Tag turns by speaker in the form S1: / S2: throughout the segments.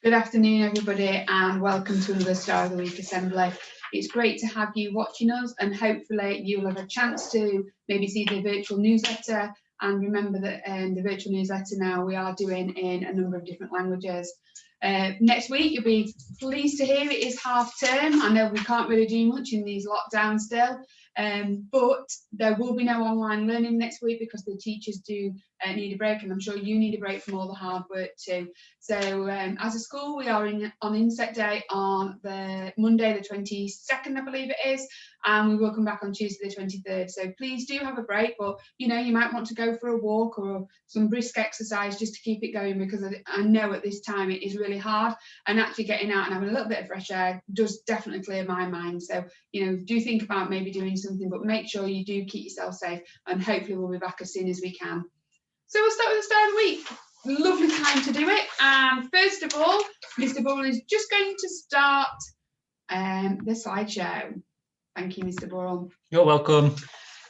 S1: Good afternoon, everybody, and welcome to another Star of the Week Assembly. It's great to have you watching us, and hopefully you'll have a chance to maybe see the virtual newsletter. And remember that the virtual newsletter now we are doing in a number of different languages. Next week, you'll be pleased to hear it is half term. I know we can't really do much in these lockdowns still, but there will be no online learning next week because the teachers do need a break, and I'm sure you need a break from all the hard work too. So as a school, we are on Insect Day on the Monday the 22nd, I believe it is, and we will come back on Tuesday the 23rd. So please do have a break, but you might want to go for a walk or some brisk exercise just to keep it going, because I know at this time it is really hard, and actually getting out and having a little bit of fresh air does definitely clear my mind. So do think about maybe doing something, but make sure you do keep yourself safe, and hopefully we'll be back as soon as we can. So we'll start with the Star of the Week. Lovely time to do it. And first of all, Mr. Burrell is just going to start the slideshow. Thank you, Mr. Burrell.
S2: You're welcome.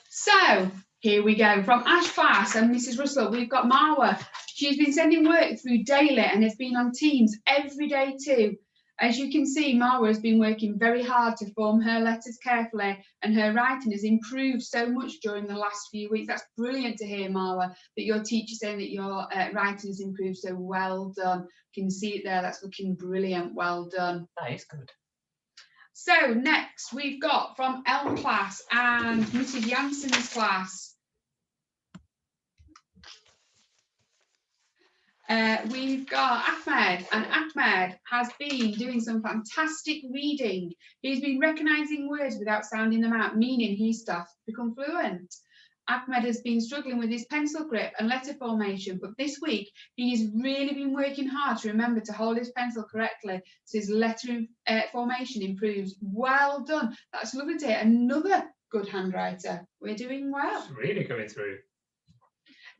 S1: So here we go. From Ash class and Mrs. Russell, we've got Marwa. She's been sending work through daily and has been on Teams every day too. As you can see, Marwa has been working very hard to form her letters carefully, and her writing has improved so much during the last few weeks. That's brilliant to hear, Marwa, that your teacher's saying that your writing has improved, so well done. You can see it there, that's looking brilliant, well done.
S2: That is good.
S1: So next we've got from Elm class and Mrs. Jansen's class. We've got Ahmed, and Ahmed has been doing some fantastic reading. He's been recognising words without sounding them out, meaning he's started to become fluent. Ahmed has been struggling with his pencil grip and letter formation, but this week he's really been working hard to remember to hold his pencil correctly so his letter formation improves. Well done. That's lovely to hear. Another good handwriter. We're doing well.
S2: It's really coming through.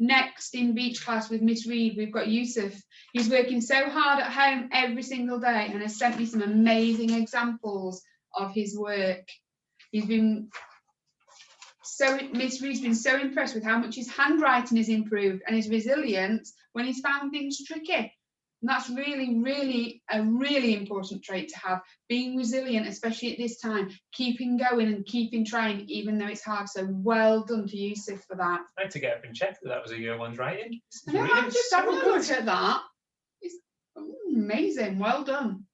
S1: Next in beach class with Miss Reed, we've got Yusuf. He's working so hard at home every single day and has sent me some amazing examples of his work. Miss Reed's been so impressed with how much his handwriting has improved and his resilience when he's found things tricky. And that's really a really important trait to have, being resilient, especially at this time, keeping going and keeping trying, even though it's hard. So well done to Yusuf for that.
S2: I had to get up and check that was a year one's writing.
S1: No, I'm just having a look at that. It's amazing, well done.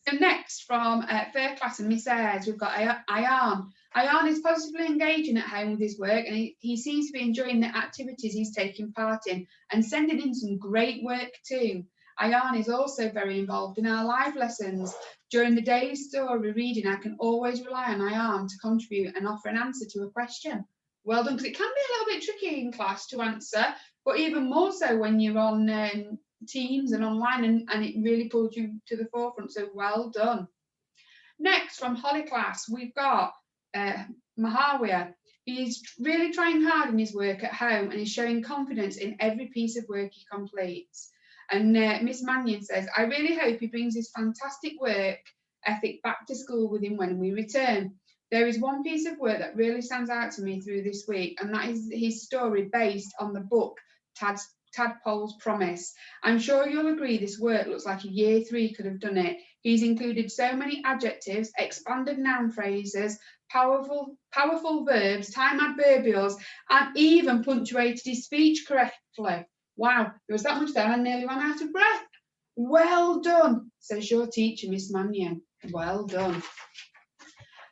S1: So next from third class and Miss Ayres, we've got Ayan. Ayan is positively engaging at home with his work, and he seems to be enjoying the activities he's taking part in and sending in some great work too. Ayan is also very involved in our live lessons. During the daily story reading, I can always rely on Ayan to contribute and offer an answer to a question. Well done, because it can be a little bit tricky in class to answer, but even more so when you're on Teams and online, and it really pulls you to the forefront, so well done. Next, from Holly class, we've got Mahawir. He's really trying hard in his work at home and is showing confidence in every piece of work he completes. And Miss Mannion says, I really hope he brings his fantastic work ethic back to school with him when we return. There is one piece of work that really stands out to me through this week, and that is his story based on the book Tadpole's Promise. I'm sure you'll agree this work looks like a year 3 could have done it. He's included so many adjectives, expanded noun phrases, powerful verbs, time adverbials, and even punctuated his speech correctly. Wow, there was that much there, I nearly ran out of breath. Well done, says your teacher, Miss Mannion. Well done.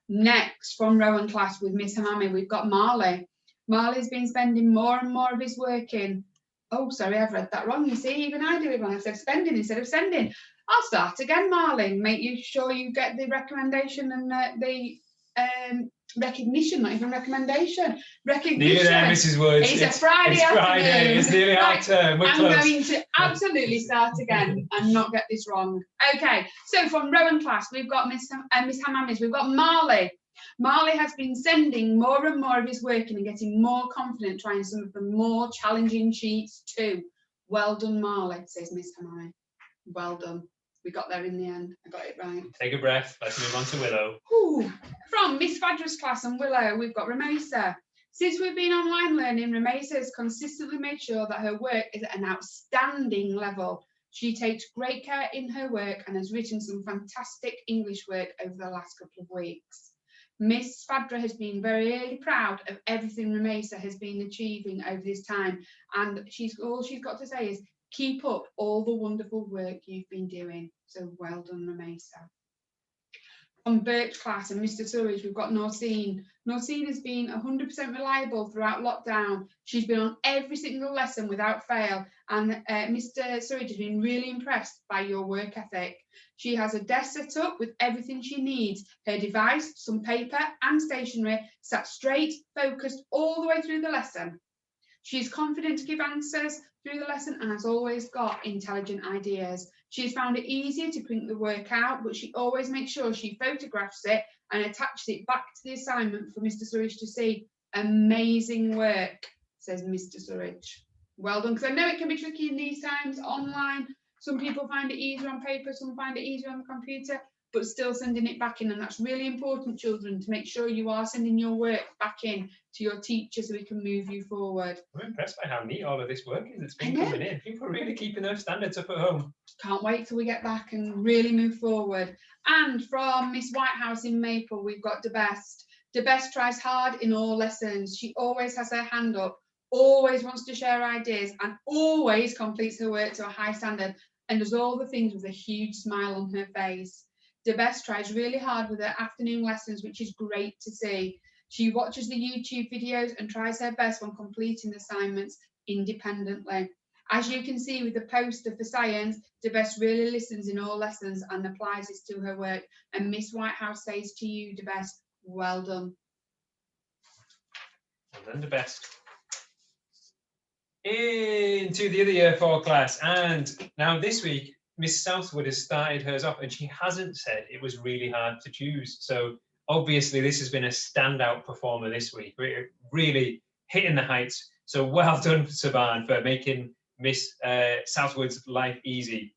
S1: Next, from Rowan class with Miss Hamami, we've got Marley. Marley's been spending more and more of his work in. Oh, sorry, I've read that wrong. You see, even I do it wrong. I said spending instead of sending. I'll start again, Marley. Make sure you get the recommendation and the recognition, not even recommendation. Recognition.
S2: Nearly there, Mrs. Woods.
S1: It's a Friday afternoon.
S2: Friday. It's nearly our turn. We're close.
S1: I'm going to absolutely start again and not get this wrong. Okay, so from Rowan class, we've got Miss Hamamis. We've got Marley. Marley has been sending more and more of his work in and getting more confident trying some of the more challenging sheets too. Well done, Marley, says Miss Hamami. Well done. We got there in the end. I got it right.
S2: Take a breath. Let's move on to Willow.
S1: Ooh. From Miss Fadra's class and Willow, we've got Ramesa. Since we've been online learning, Ramesa has consistently made sure that her work is at an outstanding level. She takes great care in her work and has written some fantastic English work over the last couple of weeks. Miss Fadra has been very proud of everything Ramesa has been achieving over this time, and all she's got to say is keep up all the wonderful work you've been doing. So well done, Ramesa. On Birch class and Mr. Surridge, we've got Norsine. Norsine has been 100% reliable throughout lockdown. She's been on every single lesson without fail, and Mr. Surridge has been really impressed by your work ethic. She has a desk set up with everything she needs, her device, some paper and stationery, sat straight, focused all the way through the lesson. She's confident to give answers through the lesson and has always got intelligent ideas. She's found it easier to print the work out, but she always makes sure she photographs it and attaches it back to the assignment for Mr. Surridge to see. Amazing work, says Mr. Surridge. Well done, because I know it can be tricky in these times online. Some people find it easier on paper, some find it easier on the computer, but still sending it back in. And that's really important, children, to make sure you are sending your work back in to your teacher so we can move you forward.
S2: I'm impressed by how neat all of this work is. It's been coming in. People are really keeping those standards up at home.
S1: Can't wait till we get back and really move forward. And from Miss Whitehouse in Maple, we've got DeBest. DeBest tries hard in all lessons. She always has her hand up, always wants to share ideas, and always completes her work to a high standard and does all the things with a huge smile on her face. DeBest tries really hard with her afternoon lessons, which is great to see. She watches the YouTube videos and tries her best when completing assignments independently. As you can see with the poster for science, DeBest really listens in all lessons and applies this to her work. And Miss Whitehouse says to you, DeBest, well done.
S2: Well done, DeBest. Into the other year 4 class, and now this week Miss Southwood has started hers off, and she hasn't said it was really hard to choose. So obviously this has been a standout performer this week. We're really hitting the heights. So well done, Saban, for making Miss Southwood's life easy.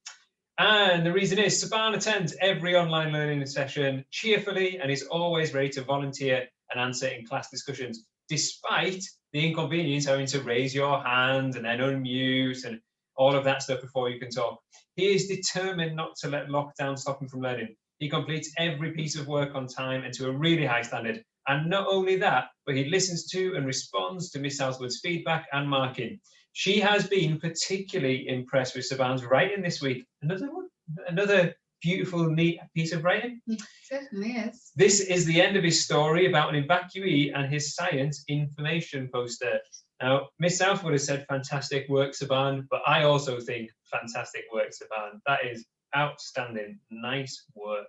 S2: And the reason is Saban attends every online learning session cheerfully and is always ready to volunteer and answer in class discussions, despite the inconvenience having to raise your hand and then unmute and all of that stuff before you can talk. He is determined not to let lockdown stop him from learning. He completes every piece of work on time and to a really high standard. And not only that, but he listens to and responds to Miss Southwood's feedback and marking. She has been particularly impressed with Saban's writing this week. Another beautiful, neat piece of writing.
S1: It certainly is.
S2: This is the end of his story about an evacuee and his science information poster. Now, Miss Southwood has said fantastic work, Saban, but I also think fantastic work, Saban. That is outstanding. Nice work.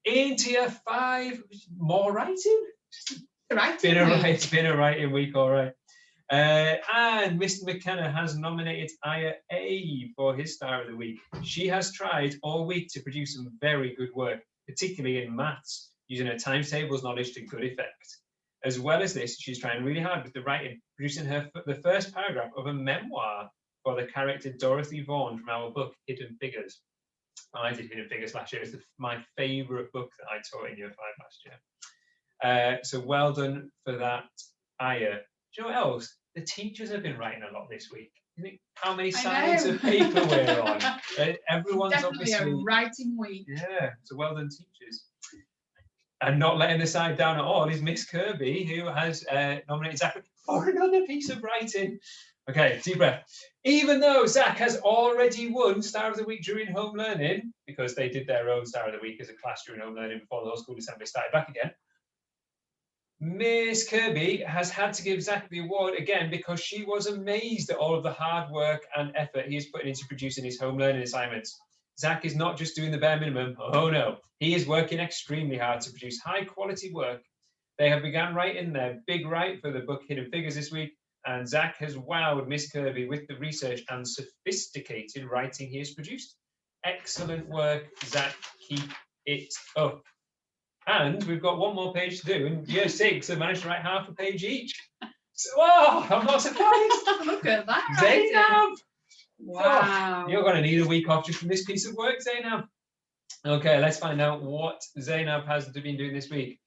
S2: In tier 5, more writing? It's been a writing week, all right. And Mr. McKenna has nominated Aya A for his star of the week. She has tried all week to produce some very good work, particularly in maths, using her times tables knowledge to good effect. As well as this, she's trying really hard with the writing, producing the first paragraph of a memoir for the character Dorothy Vaughan from our book, Hidden Figures. I did Hidden Figures last year. It's my favourite book that I taught in year 5 last year. So well done for that, Aya. Do you know what else? The teachers have been writing a lot this week. You think how many sides of paper we're on? Everyone's
S1: definitely
S2: obviously
S1: a writing week.
S2: Yeah, so well done, teachers. And not letting the side down at all is Miss Kirby, who has nominated Zach for another piece of writing. Okay, deep breath. Even though Zach has already won Star of the Week during home learning, because they did their own Star of the Week as a class during home learning before the whole school assembly started back again, Miss Kirby has had to give Zach the award again because she was amazed at all of the hard work and effort he is putting into producing his home learning assignments. Zach is not just doing the bare minimum. Oh no, he is working extremely hard to produce high quality work. They have begun writing their big write for the book Hidden Figures this week, and Zach has wowed Miss Kirby with the research and sophisticated writing he has produced. Excellent work, Zach. Keep it up. And we've got one more page to do. In year 6, I managed to write half a page each. So, oh, I'm not surprised.
S1: Look at that.
S2: Zainab.
S1: Wow.
S2: Oh, you're going to need a week off just from this piece of work, Zainab. Okay, let's find out what Zainab has been doing this week.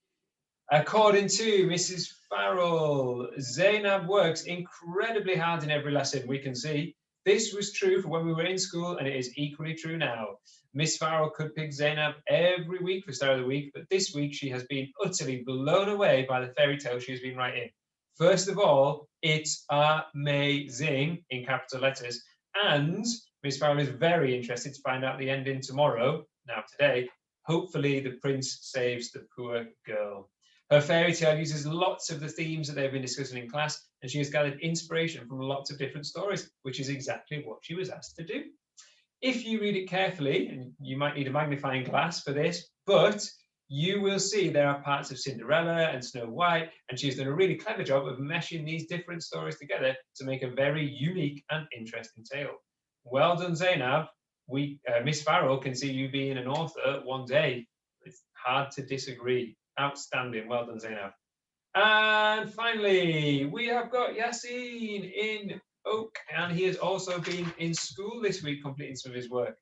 S2: According to Mrs. Farrell, Zainab works incredibly hard in every lesson, we can see. This was true for when we were in school, and it is equally true now. Miss Farrell could pick Zainab every week for Star of the Week, but this week she has been utterly blown away by the fairy tale she has been writing. First of all, it's amazing in capital letters, and Miss Farrell is very interested to find out the ending tomorrow, now today. Hopefully the prince saves the poor girl. Her fairy tale uses lots of the themes that they've been discussing in class, and she has gathered inspiration from lots of different stories, which is exactly what she was asked to do. If you read it carefully, and you might need a magnifying glass for this, but you will see there are parts of Cinderella and Snow White, and she's done a really clever job of meshing these different stories together to make a very unique and interesting tale. Well done, Zainab. Miss Farrell can see you being an author one day. It's hard to disagree. Outstanding. Well done, Zainab. And finally, we have got Yassine in Oak, and he has also been in school this week completing some of his work.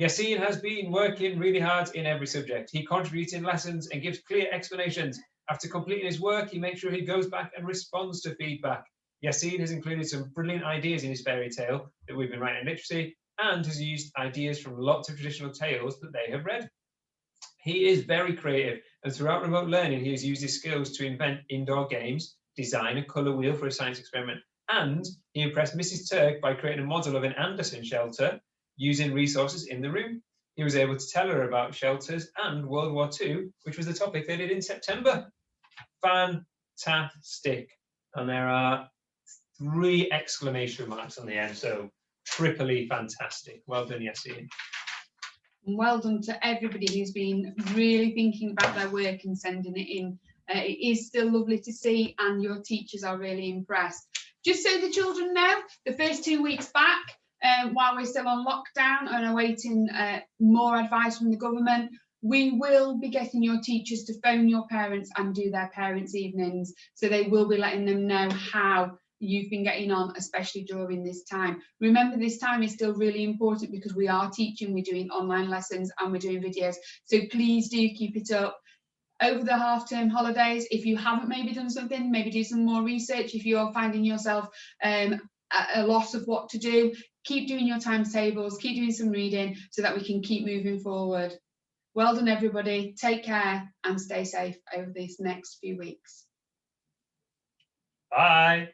S2: Yassine has been working really hard in every subject. He contributes in lessons and gives clear explanations. After completing his work, he makes sure he goes back and responds to feedback. Yassine has included some brilliant ideas in his fairy tale that we've been writing in literacy, and has used ideas from lots of traditional tales that they have read. He is very creative, and throughout remote learning, he has used his skills to invent indoor games, design a colour wheel for a science experiment, and he impressed Mrs. Turk by creating a model of an Anderson shelter using resources in the room. He was able to tell her about shelters and World War II, which was the topic they did in September. Fantastic. And there are 3 exclamation marks on the end, so triply fantastic. Well done, Yassine.
S1: Well done to everybody who's been really thinking about their work and sending it in. It is still lovely to see, and your teachers are really impressed. Just so the children know, the first 2 weeks back, while we're still on lockdown and awaiting more advice from the government, we will be getting your teachers to phone your parents and do their parents' evenings. So they will be letting them know how you've been getting on, especially during this time. Remember, this time is still really important because we are teaching, we're doing online lessons and we're doing videos. So please do keep it up. Over the half-term holidays, if you haven't maybe done something, maybe do some more research. If you're finding yourself at a loss of what to do, keep doing your timetables, keep doing some reading so that we can keep moving forward. Well done, everybody. Take care and stay safe over these next few weeks.
S2: Bye.